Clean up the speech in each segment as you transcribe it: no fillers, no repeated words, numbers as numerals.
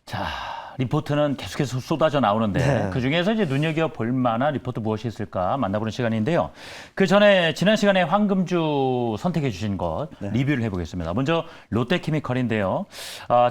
자, 리포트는 계속해서 쏟아져 나오는데 네. 그중에서 이제 눈여겨볼 만한 리포트 무엇이 있을까 만나보는 시간인데요. 그 전에 지난 시간에 황금주 선택해 주신 것 리뷰를 해보겠습니다. 먼저 롯데케미컬인데요.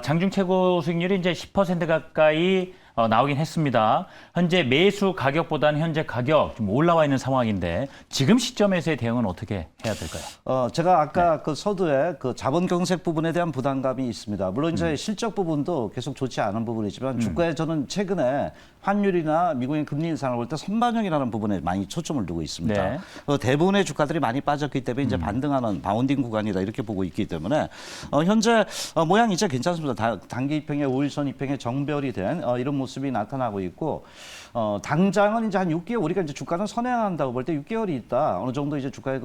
장중 최고 수익률이 이제 10% 가까이 나오긴 했습니다. 현재 매수 가격보다는 현재 가격 좀 올라와 있는 상황인데 지금 시점에서의 대응은 어떻게 해야 될까요? 제가 아까 그 서두에 그 자본 경색 부분에 대한 부담감이 있습니다. 물론 이제 실적 부분도 계속 좋지 않은 부분이지만 주가에 저는 최근에 환율이나 미국의 금리 인상을 볼 때 선반영이라는 부분에 많이 초점을 두고 있습니다. 네. 대부분의 주가들이 많이 빠졌기 때문에 이제 반등하는 바운딩 구간이다 이렇게 보고 있기 때문에 현재 모양이 진짜 괜찮습니다. 단기 입형의 5일선 입형의 정별이 된 이런 모습이 나타나고 있고 당장은 이제 한 6개월 우리가 이제 주가는 선행한다고 볼 때 6개월이 있다. 어느 정도 이제 주가의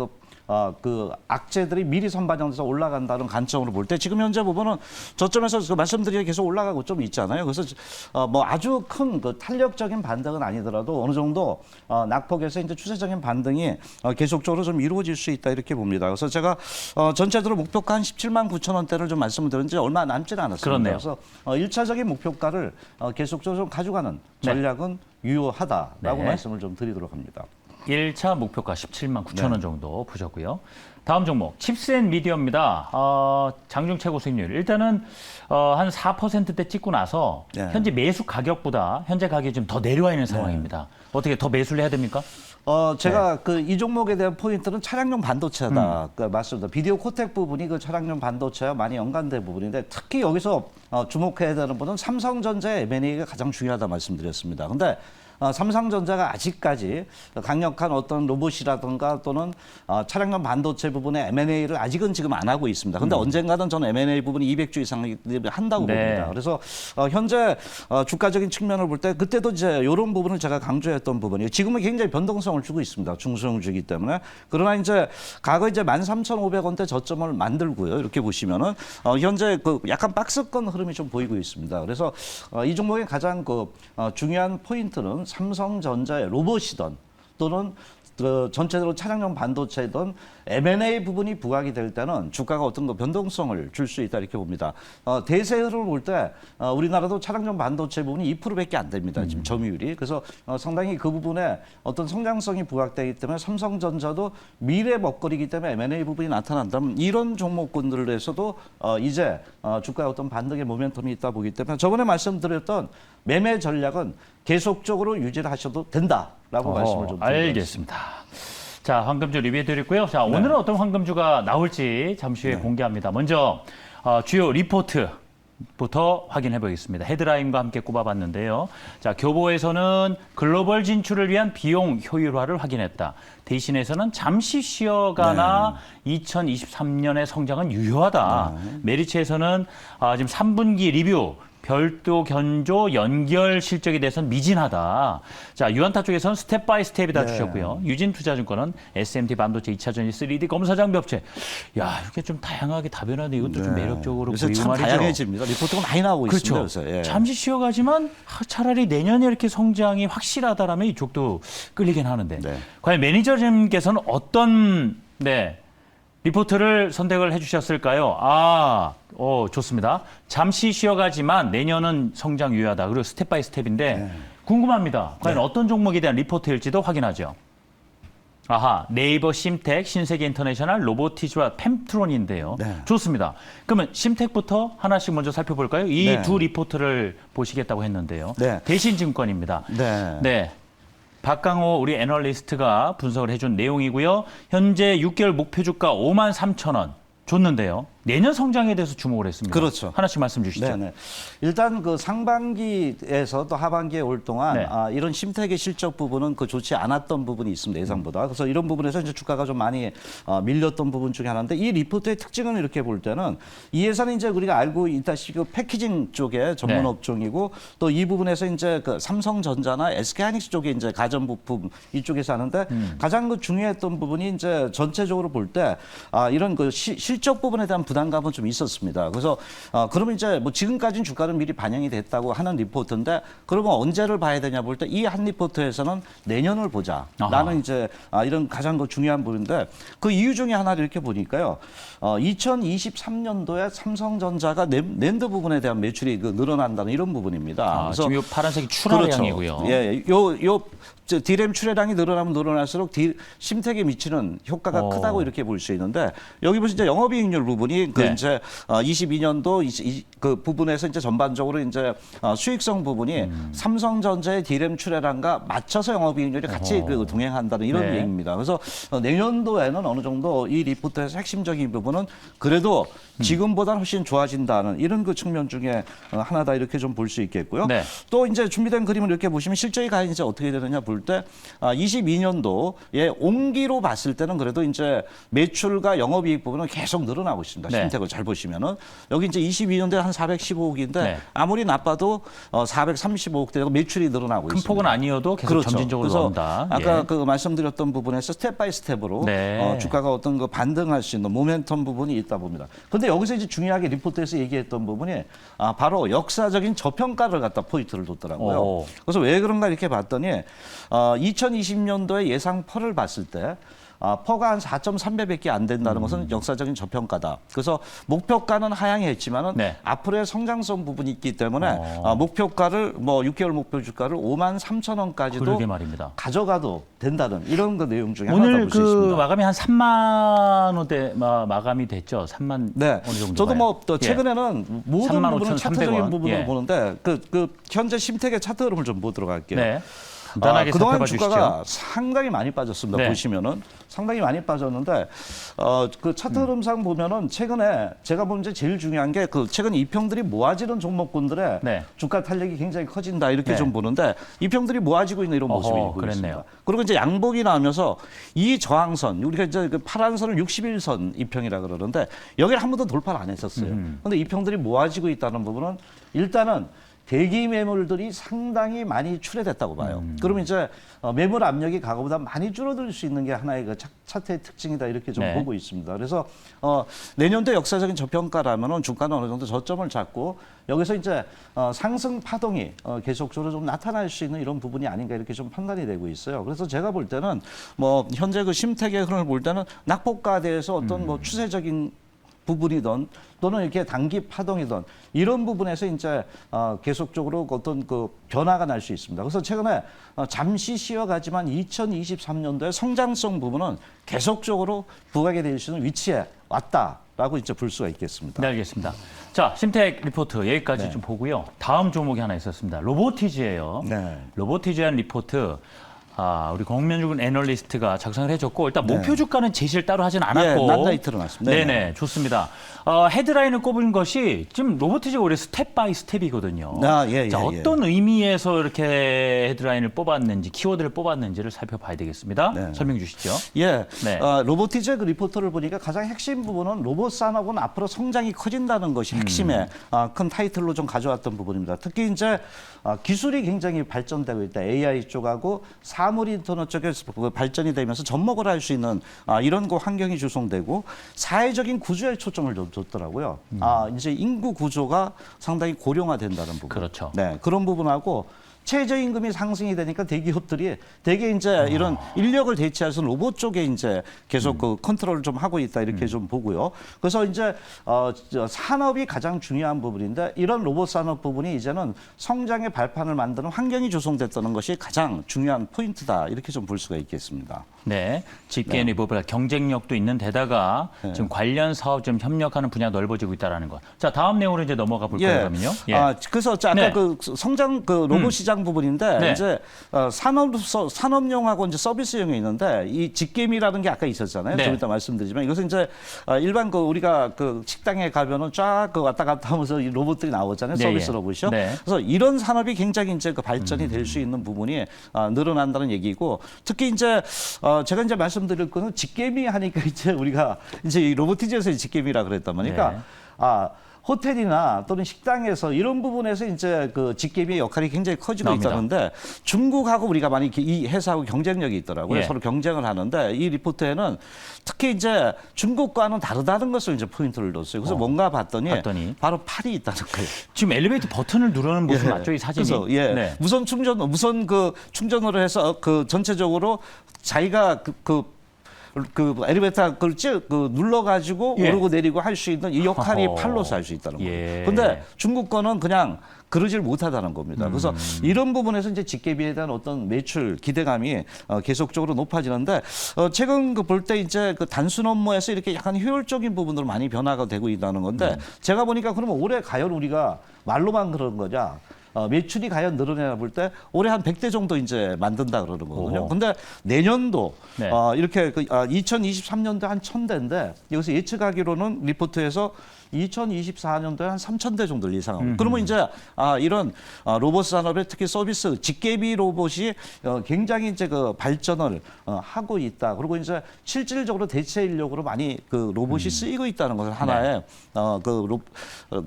그 악재들이 미리 선반영돼서 올라간다는 관점으로 볼 때 지금 현재 부분은 저점에서 그 말씀드린 계속 올라가고 좀 있잖아요. 그래서 뭐 아주 큰 그 탄력적인 반등은 아니더라도 어느 정도 낙폭에서 이제 추세적인 반등이 계속적으로 좀 이루어질 수 있다 이렇게 봅니다. 그래서 제가 전체적으로 목표가 한 17만 9천 원대를 좀 말씀을 드린 지 얼마 남지는 않았습니다. 그렇네요. 그래서 1차적인 목표가를 계속적으로 좀 가져가는 전략은 유효하다라고 네. 말씀을 좀 드리도록 합니다. 1차 목표가 17만 9천 원 정도 보셨고요. 다음 종목 칩스앤미디어입니다. 장중 최고 수익률 일단은 한 4%대 찍고 나서 네. 현재 매수 가격보다 현재 가격이 좀 더 내려와 있는 상황입니다. 어떻게 더 매수를 해야 됩니까? 제가 그 이 종목에 대한 포인트는 차량용 반도체다. 맞습니다. 비디오 코텍 부분이 그 차량용 반도체와 많이 연관된 부분인데 특히 여기서 주목해야 되는 부분은 삼성전자의 M&A가 가장 중요하다 말씀드렸습니다. 근데 삼성전자가 아직까지 강력한 어떤 로봇이라든가 또는 차량용 반도체 부분의 M&A를 아직은 지금 안 하고 있습니다. 근데 언젠가는 저는 M&A 부분이 200주 이상 한다고 네. 봅니다. 그래서 현재 주가적인 측면을 볼 때 그때도 이제 이런 부분을 제가 강조했던 부분이에요. 지금은 굉장히 변동성을 주고 있습니다. 중소형주이기 때문에. 그러나 이제 과거 이제 13,500원대 저점을 만들고요. 이렇게 보시면은 현재 그 약간 박스권 흐름이 좀 보이고 있습니다. 그래서 이 종목의 가장 그 중요한 포인트는 삼성전자의 로봇이든 또는 전체적으로 차량용 반도체든 M&A 부분이 부각이 될 때는 주가가 어떤 변동성을 줄 수 있다 이렇게 봅니다. 대세 흐름을 볼 때 우리나라도 차량용 반도체 부분이 2%밖에 안 됩니다. 지금 점유율이. 그래서 상당히 그 부분에 어떤 성장성이 부각되기 때문에 삼성전자도 미래 먹거리이기 때문에 M&A 부분이 나타난다면 이런 종목군들에서도 이제 주가의 어떤 반등의 모멘텀이 있다 보기 때문에 저번에 말씀드렸던 매매 전략은 계속적으로 유지를 하셔도 된다라고 말씀을 좀 드리겠습니다. 알겠습니다. 자, 황금주 리뷰해드렸고요. 자, 오늘은 어떤 황금주가 나올지 잠시 후에 공개합니다. 먼저 주요 리포트부터 확인해 보겠습니다. 헤드라인과 함께 꼽아봤는데요. 자, 교보에서는 글로벌 진출을 위한 비용 효율화를 확인했다. 대신에서는 잠시 쉬어가나 2023년의 성장은 유효하다. 메리츠에서는 지금 3분기 리뷰 별도 견조 연결 실적에 대해서는 미진하다. 자, 유안타 쪽에서는 스텝 바이 스텝이다 주셨고요. 유진투자증권은 SMT 반도체 2차 전지 3D 검사 장비 업체. 야, 이렇게 좀 다양하게 다변화돼 이것도 좀 매력적으로 요새 보이고 참 말이죠. 다양해집니다. 리포트가 많이 나오고 그렇죠. 있습니다. 요새. 예. 잠시 쉬어가지만 차라리 내년에 이렇게 성장이 확실하다라면 이쪽도 끌리긴 하는데. 네. 과연 매니저님께서는 어떤 리포트를 선택을 해주셨을까요? 좋습니다. 잠시 쉬어가지만 내년은 성장 유효하다. 그리고 스텝 바이 스텝인데 궁금합니다. 과연 어떤 종목에 대한 리포트일지도 확인하죠. 네이버 심텍, 신세계 인터내셔널, 로보티즈와 펜트론인데요. 네. 좋습니다. 그러면 심텍부터 하나씩 먼저 살펴볼까요? 이 네. 두 리포트를 보시겠다고 했는데요. 네. 대신증권입니다. 네. 네. 박강호 우리 애널리스트가 분석을 해준 내용이고요. 현재 6개월 목표 주가 53,000원 줬는데요. 내년 성장에 대해서 주목을 했습니다. 그렇죠. 하나씩 말씀 주시죠. 네네. 일단 그 상반기에서 또 하반기에 올 동안 이런 심택의 실적 부분은 그 좋지 않았던 부분이 있습니다. 예상보다. 그래서 이런 부분에서 이제 주가가 좀 많이 밀렸던 부분 중에 하나인데 이 리포트의 특징은 이렇게 볼 때는 이 회사는 이제 우리가 알고 있다시피 그 패키징 쪽의 전문 업종이고 또 이 부분에서 이제 그 삼성전자나 SK하이닉스 쪽에 이제 가전부품 이쪽에서 하는데 가장 그 중요했던 부분이 이제 전체적으로 볼 때 이런 그 실적 부분에 대한 부담 부담감은 좀 있었습니다. 그래서 그러면 이제 뭐 지금까지는 주가는 미리 반영이 됐다고 하는 리포트인데 그러면 언제를 봐야 되냐 볼 때 이 한 리포트에서는 내년을 보자. 라는 이제 이런 가장 중요한 부분인데 그 이유 중에 하나를 이렇게 보니까요. 2023년도에 삼성전자가 낸드 부분에 대한 매출이 늘어난다는 이런 부분입니다. 그래서 지금 이 파란색이 출하량이고요. 그렇죠. 예, 요 디램 출하량이 늘어나면 늘어날수록 심택에 미치는 효과가 크다고 이렇게 볼 수 있는데 여기 보시면 이제 영업이익률 부분이 그 네. 이제 22년도 그 부분에서 이제 전반적으로 이제 수익성 부분이 삼성전자의 디램 출하량과 맞춰서 영업이익률이 같이 그 동행한다는 이런 네. 얘기입니다. 그래서 내년도에는 어느 정도 이 리포트에서 핵심적인 부분은 그래도 지금보다는 훨씬 좋아진다는 이런 그 측면 중에 하나다 이렇게 좀 볼 수 있겠고요. 네. 또 이제 준비된 그림을 이렇게 보시면 실적이 과연 이제 어떻게 되느냐 볼 때 22년도에 온기로 봤을 때는 그래도 이제 매출과 영업이익 부분은 계속 늘어나고 있습니다. 네. 신택을 잘 보시면은 여기 이제 22년도에 한 415억인데 네. 아무리 나빠도 435억 되고 매출이 늘어나고 큰 있습니다. 폭은 아니어도 계속 그렇죠. 점진적으로 그래서 나온다. 아까 예. 그 말씀드렸던 부분에서 스텝 바이 스텝으로 네. 주가가 어떤 그 반등할 수 있는 모멘텀 부분이 있다 봅니다. 그런데 여기서 이제 중요하게 리포트에서 얘기했던 부분이 바로 역사적인 저평가를 갖다 포인트를 뒀더라고요. 오. 그래서 왜 그런가 이렇게 봤더니 2020년도에 예상 펄을 봤을 때 퍼가 한 4.3배밖에 안 된다는 것은 역사적인 저평가다. 그래서 목표가는 하향이 했지만은 네. 앞으로의 성장성 부분이 있기 때문에 목표가를 뭐 6개월 목표 주가를 53,000원까지도 그러게 말입니다. 가져가도 된다는 이런 그 내용 중에 하나다 오늘 볼 수 그 있습니다. 마감이 한 3만 원대 마감이 됐죠. 3만 네, 어느 정도. 저도 뭐 또 최근에는 모든 35,300원. 부분은 차트적인 부분을 예. 보는데 그 현재 심택의 차트 흐름을 좀 보도록 할게요. 네. 간단하게 그동안 살펴봐 주가가 주시죠. 상당히 많이 빠졌습니다. 네. 보시면은 상당히 많이 빠졌는데 그 차트 흐름상 보면은 최근에 제가 보면 이제 제일 중요한 게 그 최근 이평들이 모아지는 종목군들의 네. 주가 탄력이 굉장히 커진다 이렇게 네. 좀 보는데 이평들이 모아지고 있는 이런 모습이 어허, 보입니다. 그랬네요. 그리고 이제 양복이 나오면서 이 저항선 우리가 이제 그 파란 선을 61선 이평이라 그러는데 여기를 한 번도 돌파를 안 했었어요. 그런데 이평들이 모아지고 있다는 부분은 일단은 대기 매물들이 상당히 많이 출회됐다고 봐요. 그러면 이제 매물 압력이 과거보다 많이 줄어들 수 있는 게 하나의 그 차트의 특징이다 이렇게 좀 네. 보고 있습니다. 그래서 내년도 역사적인 저평가라면은 주가는 어느 정도 저점을 잡고 여기서 이제 상승 파동이 계속적으로 좀 나타날 수 있는 이런 부분이 아닌가 이렇게 좀 판단이 되고 있어요. 그래서 제가 볼 때는 뭐 현재 그 심택의 흐름을 볼 때는 낙폭가대에서 어떤 뭐 추세적인 부분이든 또는 이렇게 단기 파동이든 이런 부분에서 이제 계속적으로 어떤 그 변화가 날 수 있습니다. 그래서 최근에 잠시 쉬어가지만 2023년도의 성장성 부분은 계속적으로 부각이 될 수 있는 위치에 왔다라고 이제 볼 수가 있겠습니다. 네, 알겠습니다. 자, 심택 리포트 여기까지 네. 좀 보고요. 다음 종목이 하나 있었습니다. 로보티즈예요. 네. 로보티즈에 대한 리포트. 우리 공면주근 애널리스트가 작성을 해줬고 일단 네. 목표 주가는 제시를 따로 하진 않았고. 예, 난다이 틀어놨습니다. 네네, 좋습니다. 헤드라인을 꼽은 것이 지금 로보티즈가 올해 스텝 바이 스텝이거든요. 예, 자, 예. 어떤 의미에서 이렇게 헤드라인을 뽑았는지, 키워드를 뽑았는지를 살펴봐야 되겠습니다. 네. 설명 주시죠. 예, 네. 로보티즈의 그 리포트를 보니까 가장 핵심 부분은 로봇 산업은 앞으로 성장이 커진다는 것이 핵심의 큰 타이틀로 좀 가져왔던 부분입니다. 특히 이제 기술이 굉장히 발전되고 있다. AI 쪽하고 사물 인터넷 쪽에 발전이 되면서 접목을 할 수 있는 이런 그 환경이 조성되고 사회적인 구조에 초점을 좀 뒀더라고요. 이제 인구 구조가 상당히 고령화된다는 부분. 그렇죠. 네, 그런 부분하고 최저임금이 상승이 되니까 대기업들이 대개 이제 이런 인력을 대체할 수 있는 로봇 쪽에 이제 계속 그 컨트롤을 좀 하고 있다 이렇게 좀 보고요. 그래서 이제 산업이 가장 중요한 부분인데 이런 로봇 산업 부분이 이제는 성장의 발판을 만드는 환경이 조성됐다는 것이 가장 중요한 포인트다 이렇게 좀 볼 수가 있겠습니다. 네, 집게는 보다 경쟁력도 있는 데다가 지금 관련 사업 좀 협력하는 분야 넓어지고 있다라는 것. 자, 다음 내용으로 이제 넘어가 볼까요, 그러면요? 그래서 아까 네. 그 성장 그 로봇 시장 부분인데 네. 이제 산업용하고 이제 서비스용이 있는데 이 직개미라는 게 아까 있었잖아요. 네. 좀 이따 말씀드리지만 이것은 이제 일반 그 우리가 그 식당에 가면은 쫙 그 왔다 갔다 하면서 이 로봇들이 나오잖아요. 네, 서비스 예. 로봇이요. 네. 그래서 이런 산업이 굉장히 이제 그 발전이 될 수 있는 부분이 늘어난다는 얘기고 특히 이제 제가 이제 말씀드릴 거는 직개미 하니까 이제 우리가 이제 이 로보티즈에서 직개미라 그랬단 말이니까 네. 호텔이나 또는 식당에서 이런 부분에서 이제 그 직계비의 역할이 굉장히 커지고 나옵니다. 있다는데 중국하고 우리가 많이 이 회사하고 경쟁력이 있더라고요. 예. 서로 경쟁을 하는데 이 리포트에는 특히 이제 중국과는 다르다는 것을 이제 포인트를 뒀어요. 그래서 뭔가 봤더니 바로 팔이 있다는 거예요. 지금 엘리베이터 버튼을 누르는 모습 예. 맞죠? 이 사진이. 그래서 예. 네. 무선 그 충전으로 해서 그 전체적으로 자기가 그 엘리베이터 그 눌러가지고 예. 오르고 내리고 할 수 있는 이 역할이 팔로서 할 수 있다는 거예요. 예. 근데 중국 거는 그냥 그러질 못하다는 겁니다. 그래서 이런 부분에서 이제 직계비에 대한 어떤 매출 기대감이 계속적으로 높아지는데 최근 그 볼 때 이제 그 단순 업무에서 이렇게 약간 효율적인 부분으로 많이 변화가 되고 있다는 건데 제가 보니까 그러면 올해 과연 우리가 말로만 그런 거냐? 매출이 과연 늘어나나 볼 때 올해 한 100대 정도 이제 만든다 그러는 거거든요. 오호. 근데 내년도 네. 이렇게 2023년도 한 1,000대인데 여기서 예측하기로는 리포트에서 2024년도에 한 3,000대 정도를 예상합니다. 그러면 이제 이런 로봇 산업의 특히 서비스 직계비 로봇이 굉장히 이제 그 발전을 하고 있다. 그리고 이제 실질적으로 대체 인력으로 많이 그 로봇이 쓰이고 있다는 것을 하나의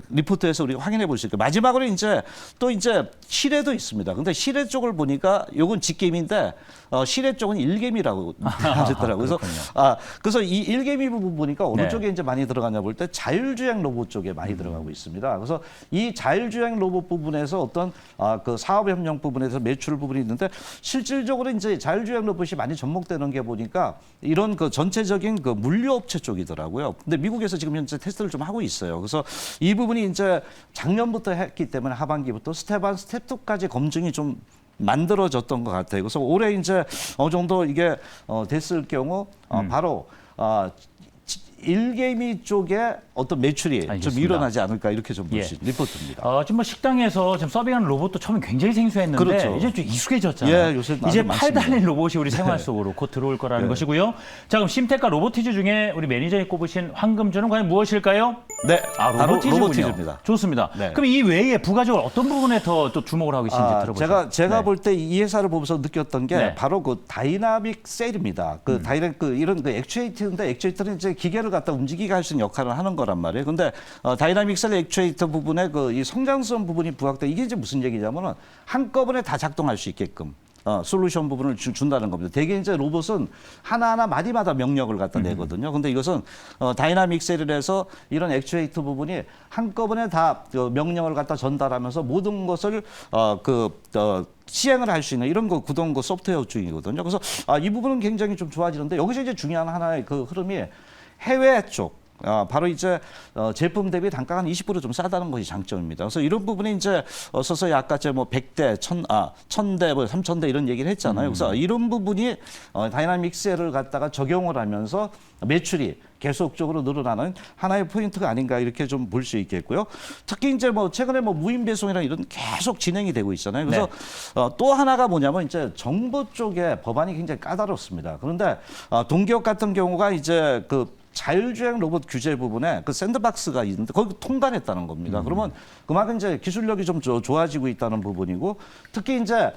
리포트에서 우리가 확인해 볼 수 있고 마지막으로 이제 또 이제 실외도 있습니다. 근데 실외 쪽을 보니까 요건 직계비인데 실외 쪽은 일개미라고 하셨더라고요. 그래서 그래서 이 일개미 부분 보니까 어느 네. 쪽에 이제 많이 들어가냐 볼 때 자율주행 로봇 쪽에 많이 들어가고 있습니다. 그래서 이 자율주행 로봇 부분에서 어떤 그 사업 협력 부분에서 매출 부분이 있는데 실질적으로 이제 자율주행 로봇이 많이 접목되는 게 보니까 이런 그 전체적인 그 물류업체 쪽이더라고요. 근데 미국에서 지금 현재 테스트를 좀 하고 있어요. 그래서 이 부분이 이제 작년부터 했기 때문에 하반기부터 스텝 1, 스텝 2까지 검증이 좀 만들어졌던 것 같아요. 그래서 올해 이제 어느 정도 이게 됐을 경우 바로 일개미 쪽에 어떤 매출이 알겠습니다. 좀 일어나지 않을까 이렇게 좀 볼 수 예. 있는 리포트입니다. 지금 뭐 식당에서 지금 서빙하는 로봇도 처음에 굉장히 생소했는데 그렇죠. 이제 좀 익숙해졌잖아요. 예, 요새 아주 이제 팔 많습니다. 달린 로봇이 우리 생활 속으로 곧 들어올 거라는 것이고요. 자, 그럼 심테카 로보티즈 중에 우리 매니저님 꼽으신 황금주는 과연 무엇일까요? 네, 바로 로보티즈군요. 로보티즈입니다. 좋습니다. 네. 그럼 이 외에 부가적으로 어떤 부분에 더 또 주목을 하고 계신지 들어보죠. 제가 네. 볼 때 이 회사를 보면서 느꼈던 게 네. 바로 그 다이나믹 셀입니다. 그 다이나믹 이런 그 액추에이터인데 액추에이터는 이제 기계를 갖다 움직이게 할 수 있는 역할을 하는 거란 말이에요. 근데 다이나믹 셀 액추에이터 부분에 그 이 성장성 부분이 부각돼 이게 이제 무슨 얘기냐면은 한꺼번에 다 작동할 수 있게끔. 솔루션 부분을 준다는 겁니다. 대개 이제 로봇은 하나하나 마디마다 명령을 갖다 내거든요. 근데 이것은 다이나믹 셀에서 이런 액추에이터 부분이 한꺼번에 다 명령을 갖다 전달하면서 모든 것을 시행을 할 수 있는 이런 거 구동 그 소프트웨어 중이거든요. 그래서 이 부분은 굉장히 좀 좋아지는데 여기서 이제 중요한 하나의 그 흐름이 해외 쪽. 바로 이제 제품 대비 단가가 한 20% 좀 싸다는 것이 장점입니다. 그래서 이런 부분이 이제 서서히 아까 뭐 100대, 1000대, 뭐 3000대 이런 얘기를 했잖아요. 그래서 이런 부분이 다이나믹 셀을 갖다가 적용을 하면서 매출이 계속적으로 늘어나는 하나의 포인트가 아닌가 이렇게 좀 볼 수 있겠고요. 특히 이제 뭐 최근에 뭐 무인 배송이나 이런 계속 진행이 되고 있잖아요. 그래서 또 하나가 뭐냐면 이제 정부 쪽에 법안이 굉장히 까다롭습니다. 그런데 동기업 같은 경우가 이제 그 자율주행 로봇 규제 부분에 그 샌드박스가 있는데 거기 통과했다는 겁니다. 그러면 그만큼 이제 기술력이 좀 좋아지고 있다는 부분이고 특히 이제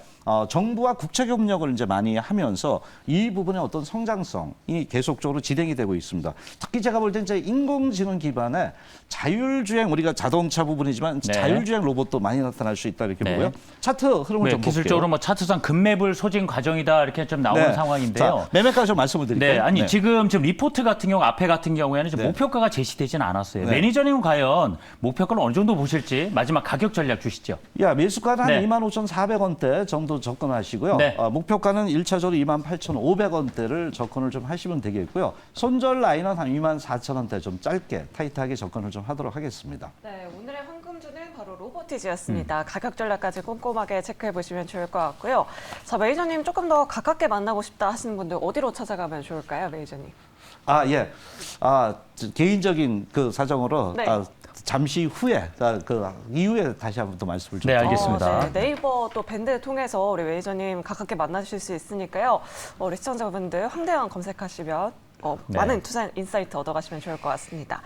정부와 국책 협력을 이제 많이 하면서 이 부분의 어떤 성장성이 계속적으로 진행이 되고 있습니다. 특히 제가 볼 때 이제 인공지능 기반의 자율주행 우리가 자동차 부분이지만 자율주행 로봇도 많이 나타날 수 있다 이렇게 보고요. 차트 흐름을 좀 볼게요. 기술적으로 뭐 차트상 급매불 소진 과정이다 이렇게 좀 나오는 상황인데요. 자, 매매가지 좀 말씀을 드릴게요. 네, 지금 리포트 같은 경우 앞에 같은 경우에는 좀 목표가가 제시되지는 않았어요. 매니저님은 과연 목표가를 어느 정도 보실지 마지막 가격 전략 주시죠. 매수가는 한 25,400원대 정도 접근하시고요. 목표가는 1차적으로 28,500원대를 접근을 좀 하시면 되겠고요. 손절 라인은 한 24,000원대 좀 짧게 타이트하게 접근을 좀 하도록 하겠습니다. 네, 오늘의 황금주는 바로 로보티즈였습니다. 가격 전략까지 꼼꼼하게 체크해 보시면 좋을 것 같고요. 자, 매니저님 조금 더 가깝게 만나고 싶다 하시는 분들 어디로 찾아가면 좋을까요, 매니저님? 예. 개인적인 그 사정으로 잠시 후에 그 이후에 다시 한번 또 말씀을 좀. 네, 알겠습니다. 네이버 또 밴드 통해서 우리 매니저님 가깝게 만나실 수 있으니까요. 우리 시청자분들 황대현 검색하시면 많은 투자 인사이트 얻어가시면 좋을 것 같습니다.